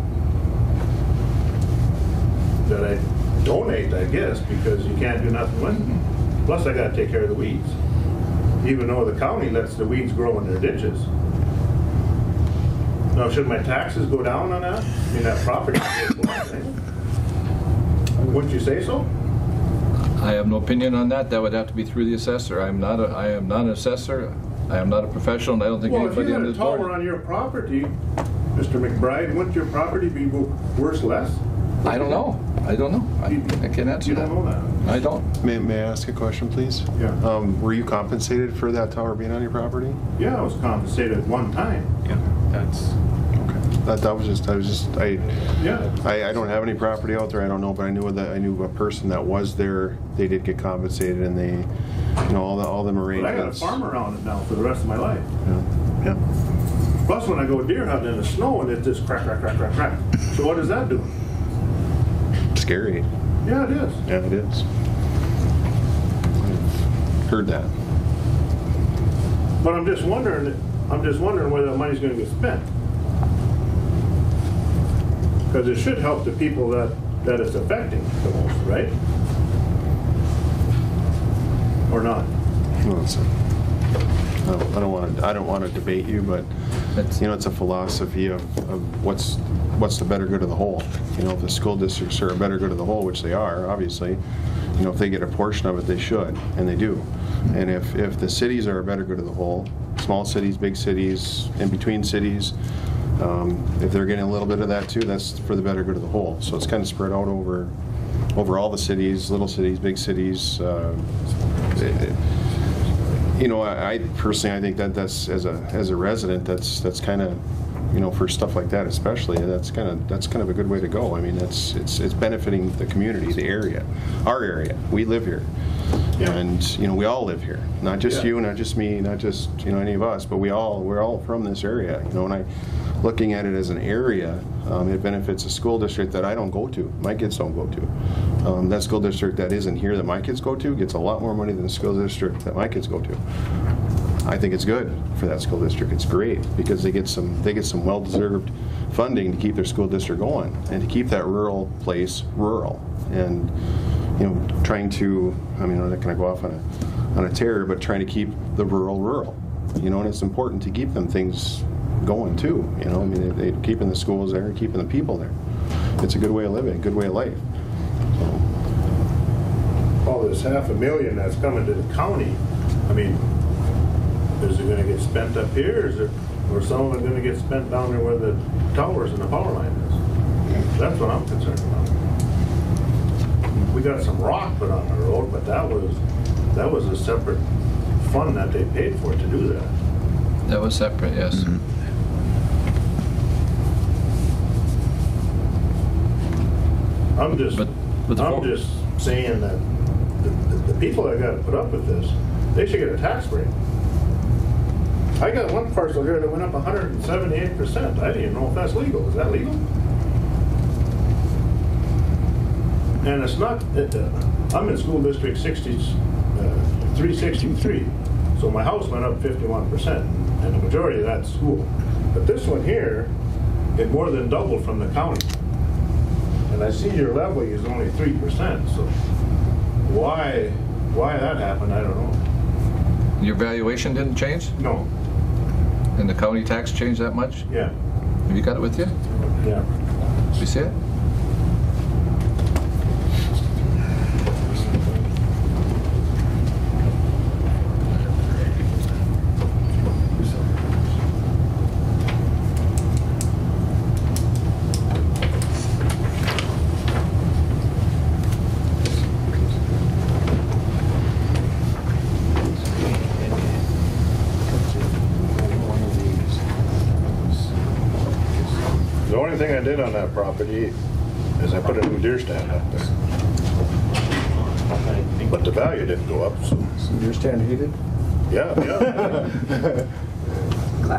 that I donate, I guess, because you can't do nothing with them. Plus I got to take care of the weeds, even though the county lets the weeds grow in their ditches. Now, should my taxes go down on that? I mean, that property. Wouldn't you say so? I have no opinion on that. That would have to be through the assessor. I am not an assessor. I am not a professional, and I don't think anybody on this board. Well, if you had a tower on your property, Mr. McBride, wouldn't your property be worth less? I don't know. I can't answer you that. You don't know that? I don't. May I ask a question, please? Yeah. Were you compensated for that tower being on your property? Yeah, I was compensated one time. Yeah, that's... I don't have any property out there. I don't know, but I knew a person that was there. They did get compensated, and they, all them arrangements. But I got a farm around it now for the rest of my life. Yeah. Plus, when I go deer hunting in the snow, and it just crack, crack, crack, crack, crack. So what does that do? Scary. Yeah, it is. Yeah, it is. I've heard that. But I'm just wondering where that money's going to get spent. Because it should help the people that it's affecting the most, right? Or not? I don't want to debate you, but it's a philosophy of what's the better good of the whole. If the school districts are a better good of the whole, which they are, obviously, if they get a portion of it, they should, and they do. And if the cities are a better good of the whole, small cities, big cities, in between cities, if they're getting a little bit of that too, that's for the better good of the whole. So it's kind of spread out over all the cities, little cities, big cities. I personally, I think that's as a resident, that's kind of you know, for stuff like that especially, that's kind of a good way to go. I mean, it's benefiting the community, the area, our area. We live here. Yeah. And, you know, we all live here. Not just you, not just me, not just, you know, any of us, but we're all from this area. You know, and looking at it as an area, it benefits a school district that I don't go to. My kids don't go to. That school district that isn't here that my kids go to gets a lot more money than the school district that my kids go to. I think it's good for that school district. It's great because they get some well-deserved funding to keep their school district going and to keep that rural place rural. And, you know, trying to, I mean, I'm not going to go off on a tear, but trying to keep the rural. You know, and it's important to keep them things going too. You know, I mean, they keeping the schools there, keeping the people there. It's a good way of living, a good way of life. So. All this $500,000 that's coming to the county, I mean, is it going to get spent up here, or some of it going to get spent down there where the towers and the power line is? That's what I'm concerned about. We got some rock put on the road, but that was a separate fund that they paid for to do that. That was separate, yes. Mm-hmm. I'm just saying that the people that got to put up with this, they should get a tax break. I got one parcel here that went up 178%. I didn't even know if that's legal. Is that legal? And it's not, I'm in school district 363, so my house went up 51%, and the majority of that's school. But this one here, it more than doubled from the county. And I see your levy is only 3%, so why that happened, I don't know. Your valuation didn't change? No. And the county tax changed that much? Yeah. Have you got it with you? Yeah. Do you see it? The only thing I did on that property is I put a new deer stand up there. But the value didn't go up, so. Deer stand heated? Yeah.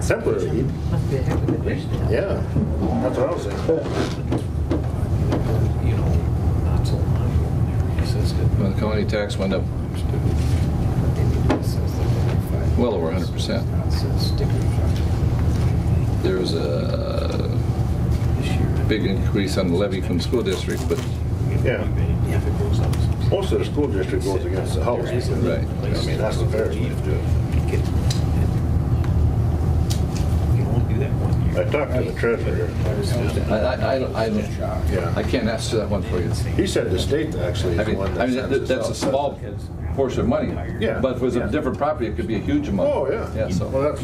Temporary heat. Must be a heck of a dish. Yeah, that's what I was saying. Well, the county tax went up well over 100%. There was a big increase on the levy from the school district, but Yeah. Most of the school district goes against the house. right. I mean, that's the fairest way to do it. I talked to the treasurer. I can't answer that one for you. He said the state actually is the one that sends us That's a out. small portion of money. Yeah. But if it was a different property, it could be a huge amount. Oh, yeah. Yeah, so. Well, that's,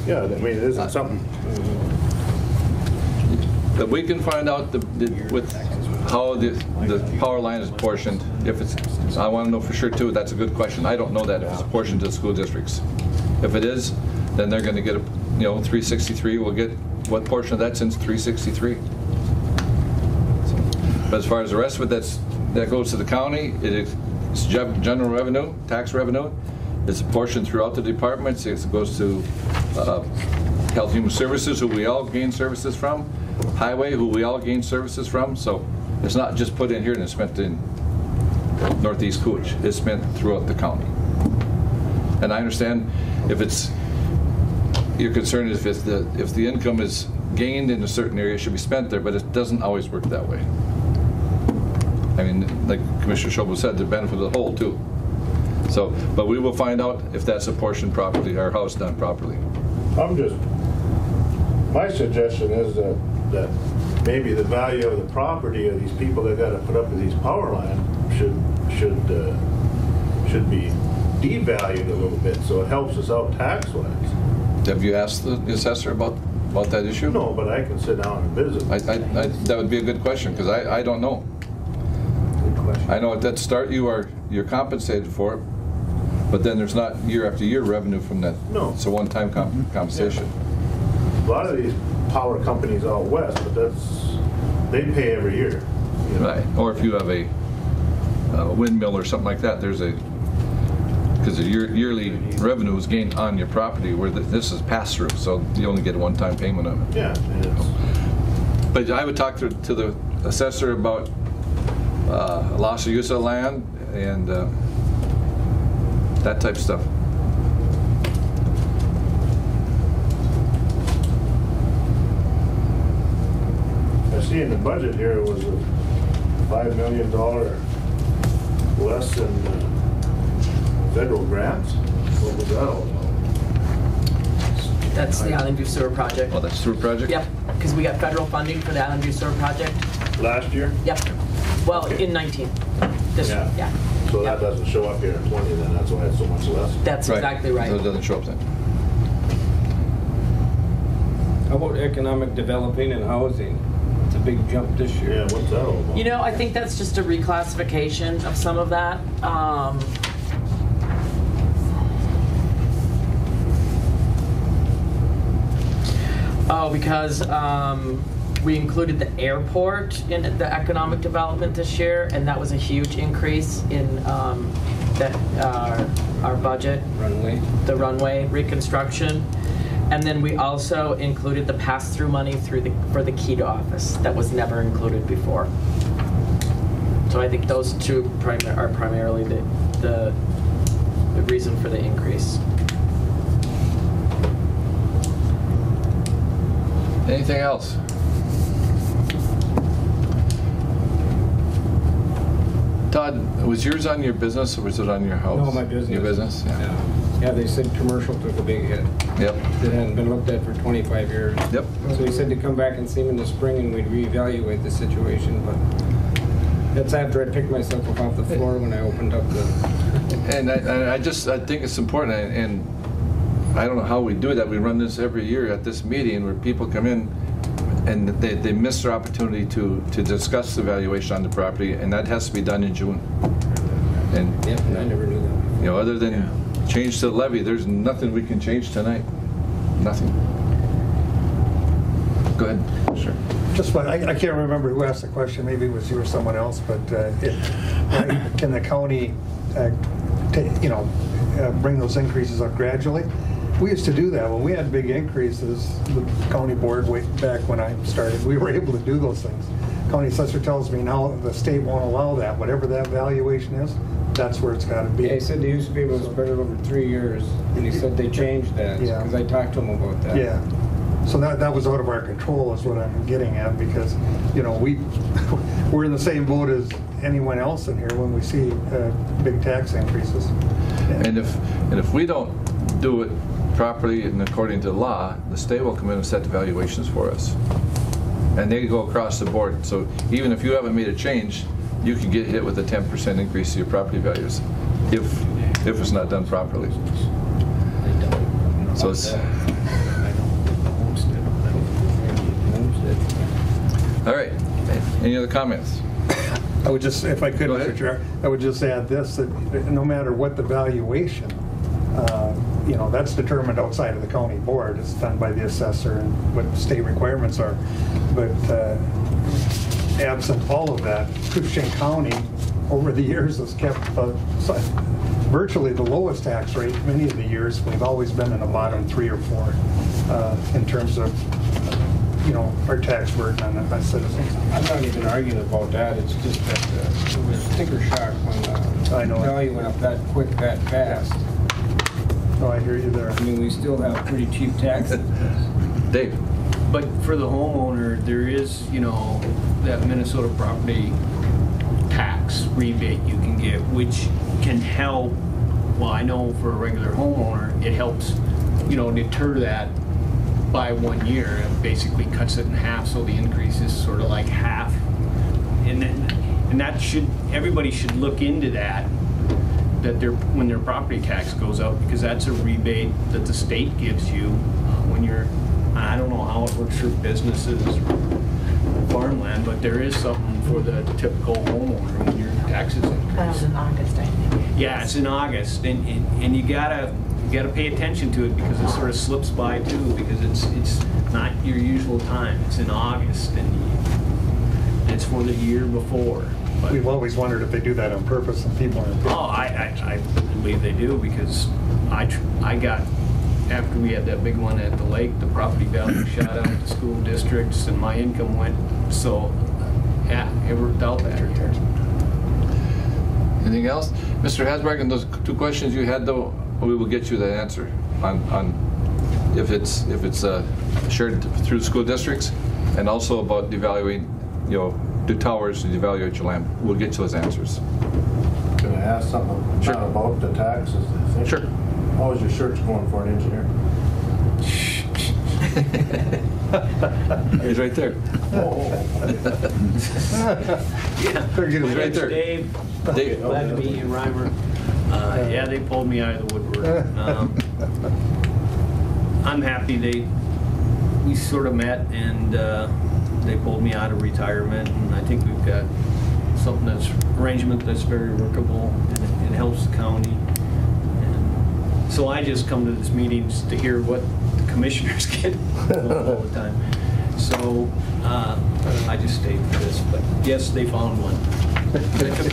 Yeah. I mean, it isn't something. But we can find out with how the power line is portioned. If it's, I want to know for sure too. That's a good question. I don't know that if it's portioned to the school districts. If it is, then they're going to get 363. We'll get what portion of that's in 363. So, but as far as the rest of it, that goes to the county. It's general revenue, tax revenue. It's apportioned throughout the departments. It goes to Health and Human Services, who we all gain services from. Highway, who we all gain services from. So it's not just put in here and it's spent in Northeast Cooch. It's spent throughout the county. And I understand if your concern is if the income is gained in a certain area, it should be spent there, but it doesn't always work that way. I mean, like Commissioner Schobel said, the benefit of the whole too. So, but we will find out if that's apportioned properly, our house done properly. My suggestion is that maybe the value of the property of these people that got to put up with these power lines should be devalued a little bit, so it helps us out tax-wise. Have you asked the assessor about that issue? No, but I can sit down and visit. That would be a good question, because I don't know. Good question. I know at that start you're compensated for it, but then there's not year after year revenue from that. No. It's a one-time compensation. a lot of these power companies out west, but they pay every year. You know? Right. Or if you have a windmill or something like that, there's because the yearly revenue is gained on your property, where this is pass through, so you only get a one-time payment of it. Yeah. But I would talk to the assessor about loss of use of land and that type of stuff. I see in the budget here it was a $5 million less in federal grants. What was that all about? That's the Island View Sewer Project. Oh, that's sewer project? Yep, because we got federal funding for the Island View Sewer Project. Last year? Yep. Well, Okay. in 19. This, Yeah. yeah. So Yep. that doesn't show up here in 20 then, that's why it's so much less. That's exactly right. So it doesn't show up then. How about economic developing and housing? It's a big jump this year. Yeah, what's that all about? You know, I think that's just a reclassification of some of that. Because we included the airport in the economic development this year, and that was a huge increase in our budget. Runway. The runway reconstruction. And then we also included the pass-through money for the KEDA office that was never included before. So I think those two are primarily the reason for the increase. Anything else? Todd, was yours on your business or was it on your house? No, my business. Your business? Yeah. Yeah, they said commercial took a big hit. Yep. It hadn't been looked at for 25 years. Yep. So he said to come back and see him in the spring and we'd reevaluate the situation, but that's after I picked myself up off the floor when I opened up the... And I think it's important, and I don't know how we do that. We run this every year at this meeting where people come in and they miss their opportunity to discuss the valuation on the property, and that has to be done in June. And Yep, and I never knew that. you know, other than change to the levy, there's nothing we can change tonight. Nothing. Go ahead. Sure. Just what, I can't remember who asked the question, maybe it was you or someone else, but can the county, bring those increases up gradually? We used to do that. When we had big increases, the county board, way back when I started, we were able to do those things. County assessor tells me now the state won't allow that. Whatever that valuation is, that's where it's got to be. Yeah, he said they used to be able to spread it over 3 years, and he said they changed that, Yeah. because I talked to him about that. Yeah. So that was out of our control is what I'm getting at, because, we're in the same boat as anyone else in here when we see big tax increases. And if we don't do it properly and according to law, the state will come in and set the valuations for us. And they go across the board. So even if you haven't made a change, you can get hit with a 10% increase to your property values if it's not done properly. So it's... All right. Any other comments? I would just, if I could, Go ahead. Mr. Chair, I would just add this, that no matter what the valuation, that's determined outside of the county board. It's done by the assessor and what state requirements are. But absent all of that, Koochiching County, over the years, has kept virtually the lowest tax rate many of the years. We've always been in the bottom 3 or 4 in terms of our tax burden on our citizens. I'm not even arguing about that, it's just that it was sticker shock when the value went up that quick, that fast. Oh, I hear you there. I mean, we still have pretty cheap taxes. Dave? But for the homeowner, there is, that Minnesota property tax rebate you can get, which can help. Well, I know for a regular homeowner, it helps, deter that by 1 year. It basically cuts it in half, so the increase is sort of like half. And that everybody should look into that when their property tax goes up, because that's a rebate that the state gives you when you're, I don't know how it works for businesses or farmland, but there is something for the typical homeowner when your taxes increase. That was in August, I think. Yeah, it's in August, and you gotta, got to pay attention to it because it sort of slips by too, because it's not your usual time. It's in August, and it's for the year before. But We've always wondered if they do that on purpose and people aren't. oh, I believe they do, because I got, after we had that big one at the lake, the property value shot out at the school districts and my income went, so yeah, it worked out that year. Anything else? Mr. Hasberg, and those two questions you had, though, we will get you the answer on if it's shared through school districts, and also about devaluing, the towers to devaluate your land. We'll get you those answers. Can I ask something Sure. about the taxes? Sure. How is your search going for an engineer? He's right there. Yeah, He's right there. Dave, glad to meet you, Reimer. Yeah, they pulled me out of the woodwork. I'm happy we sort of met, and they pulled me out of retirement, and I think we've got arrangement that's very workable, and it helps the county. And so I just come to these meetings to hear what the commissioners get all the time. So I just stayed for this, but yes, they found one.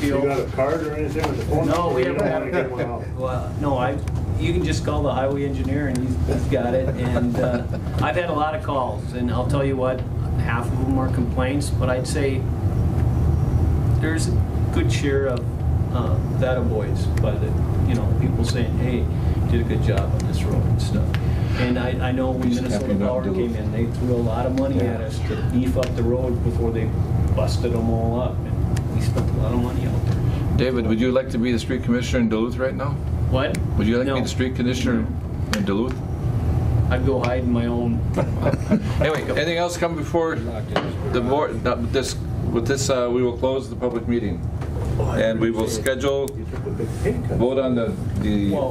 You got a card or anything with the phone? No, we haven't had to get one out. Well, no, you can just call the highway engineer and he's got it. And I've had a lot of calls, and I'll tell you what, half of them are complaints, but I'd say there's a good share of that avoids by the, people saying, hey, you did a good job on this road and stuff. And I know when Minnesota Power came in, they threw a lot of money at us to beef up the road before they busted them all up. And we spent a lot of money out there. David, would you like to be the street commissioner in Duluth right now? What? Would you like to be No. the street commissioner in Duluth? I'd go hide in my own. Anyway, anything else come before the board? With this, we will close the public meeting. And we will schedule, vote on the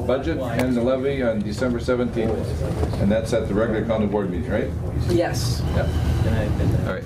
budget and the levy on December 17th. And that's at the regular county board meeting, right? Yes. Yeah. And I've been there. All right.